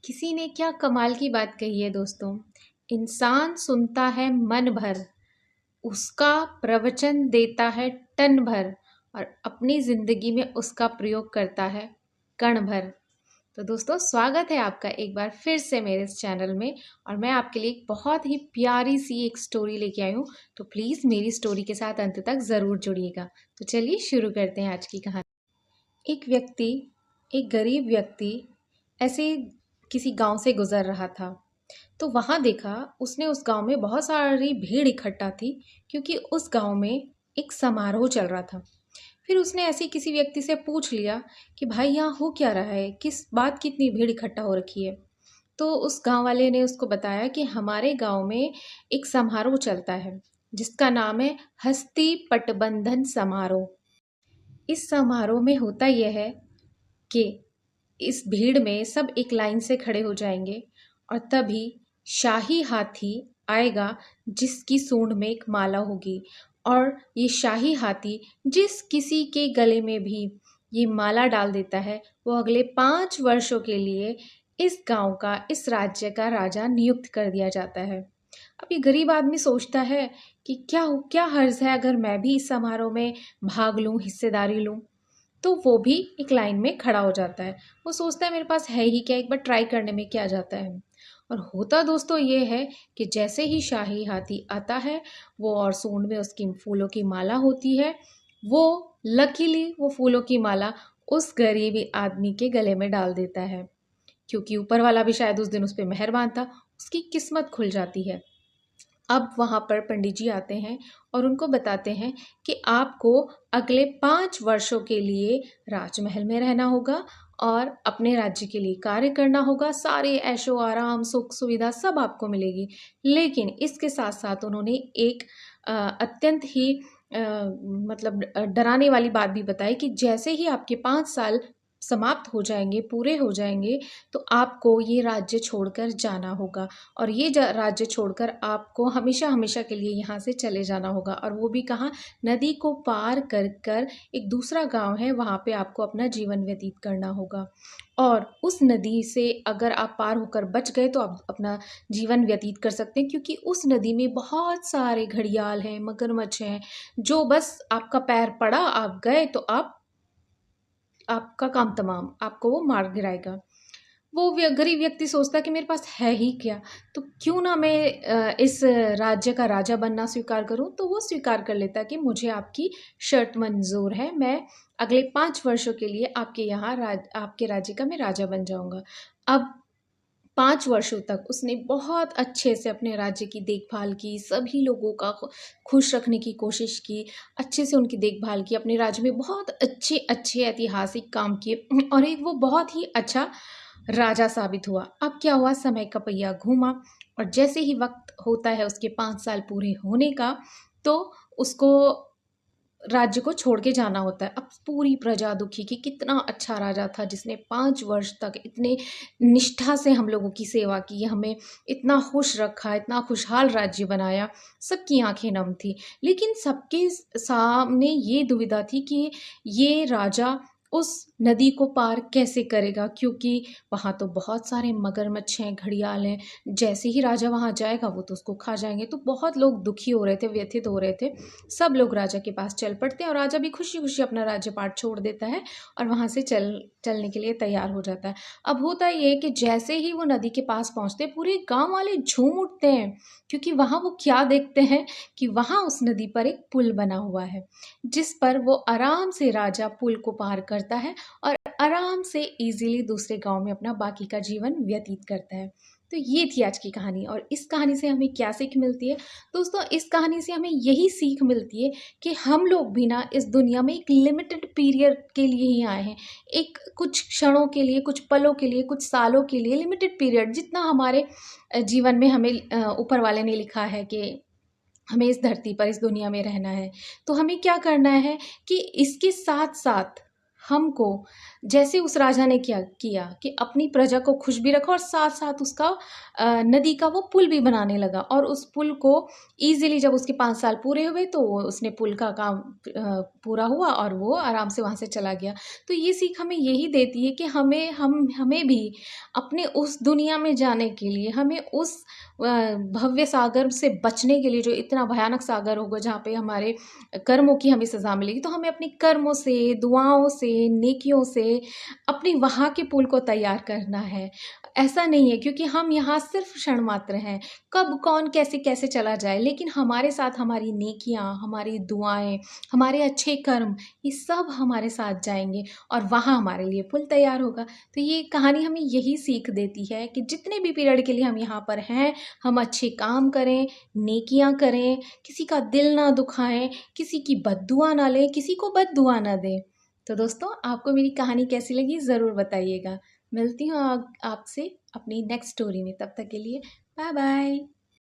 किसी ने क्या कमाल की बात कही है दोस्तों। इंसान सुनता है मन भर, उसका प्रवचन देता है टन भर और अपनी जिंदगी में उसका प्रयोग करता है कण भर। तो दोस्तों, स्वागत है आपका एक बार फिर से मेरे इस चैनल में। और मैं आपके लिए एक बहुत ही प्यारी सी एक स्टोरी लेके आई हूँ। तो प्लीज़ मेरी स्टोरी के साथ अंत तक ज़रूर जुड़िएगा। तो चलिए शुरू करते हैं आज की कहानी। एक व्यक्ति, एक गरीब व्यक्ति ऐसे किसी गांव से गुजर रहा था। तो वहां देखा उसने, उस गांव में बहुत सारी भीड़ इकट्ठा थी क्योंकि उस गांव में एक समारोह चल रहा था। फिर उसने ऐसे किसी व्यक्ति से पूछ लिया कि भाई यहाँ हो क्या रहा है, किस बात की इतनी भीड़ इकट्ठा हो रखी है। तो उस गांव वाले ने उसको बताया कि हमारे गांव में एक समारोह चलता है जिसका नाम है हस्ती पटबंधन समारोह। इस समारोह में होता यह है कि इस भीड़ में सब एक लाइन से खड़े हो जाएंगे और तभी शाही हाथी आएगा जिसकी सूंड में एक माला होगी। और ये शाही हाथी जिस किसी के गले में भी ये माला डाल देता है वो अगले 5 वर्षों के लिए इस गांव का, इस राज्य का राजा नियुक्त कर दिया जाता है। अब ये गरीब आदमी सोचता है कि क्या क्या हर्ज है अगर मैं भी इस समारोह में भाग लूं, हिस्सेदारी लूं। तो वो भी एक लाइन में खड़ा हो जाता है। वो सोचता है मेरे पास है ही क्या, एक बार ट्राई करने में क्या जाता है। और होता दोस्तों ये है कि जैसे ही शाही हाथी आता है वो, और सूंड में उसकी फूलों की माला होती है, वो लकीली वो फूलों की माला उस गरीब आदमी के गले में डाल देता है। क्योंकि ऊपर वाला भी शायद उस दिन उस पर मेहरबान था, उसकी किस्मत खुल जाती है। अब वहाँ पर पंडित जी आते हैं और उनको बताते हैं कि आपको अगले 5 वर्षों के लिए राजमहल में रहना होगा और अपने राज्य के लिए कार्य करना होगा। सारे ऐशो आराम, सुख सुविधा सब आपको मिलेगी। लेकिन इसके साथ साथ उन्होंने एक अत्यंत ही मतलब डराने वाली बात भी बताई कि जैसे ही आपके 5 साल समाप्त हो जाएंगे, पूरे हो जाएंगे, तो आपको ये राज्य छोड़कर जाना होगा। और ये राज्य छोड़कर आपको हमेशा हमेशा के लिए यहाँ से चले जाना होगा। और वो भी कहाँ, नदी को पार कर कर एक दूसरा गांव है, वहाँ पे आपको अपना जीवन व्यतीत करना होगा। और उस नदी से अगर आप पार होकर बच गए तो आप अपना जीवन व्यतीत कर सकते हैं, क्योंकि उस नदी में बहुत सारे घड़ियाल हैं, मगरमच्छ हैं, जो बस आपका पैर पड़ा, आप गए तो आपका काम तमाम, आपको वो मार गिराएगा। वो गरीब व्यक्ति सोचता है कि मेरे पास है ही क्या, तो क्यों ना मैं इस राज्य का राजा बनना स्वीकार करूं। तो वो स्वीकार कर लेता है कि मुझे आपकी शर्त मंजूर है, मैं अगले 5 वर्षों के लिए आपके यहाँ आपके राज्य का मैं राजा बन जाऊंगा। अब 5 वर्षों तक उसने बहुत अच्छे से अपने राज्य की देखभाल की, सभी लोगों का खुश रखने की कोशिश की, अच्छे से उनकी देखभाल की, अपने राज्य में बहुत अच्छे अच्छे ऐतिहासिक काम किए और एक वो बहुत ही अच्छा राजा साबित हुआ। अब क्या हुआ, समय का पहिया घूमा और जैसे ही वक्त होता है उसके 5 साल पूरे होने का, तो उसको राज्य को छोड़ के जाना होता है। अब पूरी प्रजा दुखी कि कितना अच्छा राजा था जिसने 5 वर्ष तक इतने निष्ठा से हम लोगों की सेवा की, हमें इतना खुश रखा, इतना खुशहाल राज्य बनाया। सबकी आंखें नम थी। लेकिन सबके सामने ये दुविधा थी कि ये राजा उस नदी को पार कैसे करेगा, क्योंकि वहाँ तो बहुत सारे मगरमच्छ हैं, घड़ियाल हैं। जैसे ही राजा वहाँ जाएगा वो तो उसको खा जाएंगे। तो बहुत लोग दुखी हो रहे थे, व्यथित हो रहे थे। सब लोग राजा के पास चल पड़ते हैं और राजा भी खुशी खुशी अपना राज्यपाट छोड़ देता है और वहां से चलने के लिए तैयार हो जाता है। अब होता ये है कि जैसे ही वो नदी के पास पहुंचते पूरे गांव वाले झूम उठते हैं, क्योंकि वहां वो क्या देखते हैं कि वहां उस नदी पर एक पुल बना हुआ है, जिस पर वो आराम से राजा पुल को पार करता है और आराम से इजीली दूसरे गांव में अपना बाकी का जीवन व्यतीत करता है। तो ये थी आज की कहानी। और इस कहानी से हमें क्या सीख मिलती है दोस्तों? इस कहानी से हमें यही सीख मिलती है कि हम लोग भी ना इस दुनिया में एक लिमिटेड पीरियड के लिए ही आए हैं। एक कुछ क्षणों के लिए, कुछ पलों के लिए, कुछ सालों के लिए, लिमिटेड पीरियड जितना हमारे जीवन में हमें ऊपर वाले ने लिखा है कि हमें इस धरती पर, इस दुनिया में रहना है। तो हमें क्या करना है कि इसके साथ साथ हमको जैसे उस राजा ने क्या किया कि अपनी प्रजा को खुश भी रखा और साथ साथ उसका नदी का वो पुल भी बनाने लगा, और उस पुल को इजीली जब उसके 5 साल पूरे हुए तो उसने पुल का काम पूरा हुआ और वो आराम से वहाँ से चला गया। तो ये सीख हमें यही देती है कि हमें भी अपने उस दुनिया में जाने के लिए, हमें उस भव्य सागर से बचने के लिए, जो इतना भयानक सागर होगा जहाँ पे हमारे कर्मों की हमें सज़ा मिलेगी, तो हमें अपने कर्मों से, दुआओं से, नेकियों से अपनी वहाँ के पुल को तैयार करना है। ऐसा नहीं है, क्योंकि हम यहाँ सिर्फ क्षण मात्र हैं, कब कौन कैसे कैसे चला जाए, लेकिन हमारे साथ हमारी नेकियाँ, हमारी दुआएं, हमारे अच्छे कर्म, ये सब हमारे साथ जाएंगे और वहाँ हमारे लिए पुल तैयार होगा। तो ये कहानी हमें यही सीख देती है कि जितने भी पीरियड के लिए हम यहाँ पर हैं, हम अच्छे काम करें, नेकियां करें, किसी का दिल ना दुखाएं, किसी की बद्दुआ ना लें, किसी को बद्दुआ ना दें। तो दोस्तों, आपको मेरी कहानी कैसी लगी ज़रूर बताइएगा। मिलती हूँ आपसे अपनी नेक्स्ट स्टोरी में। तब तक के लिए बाय बाय।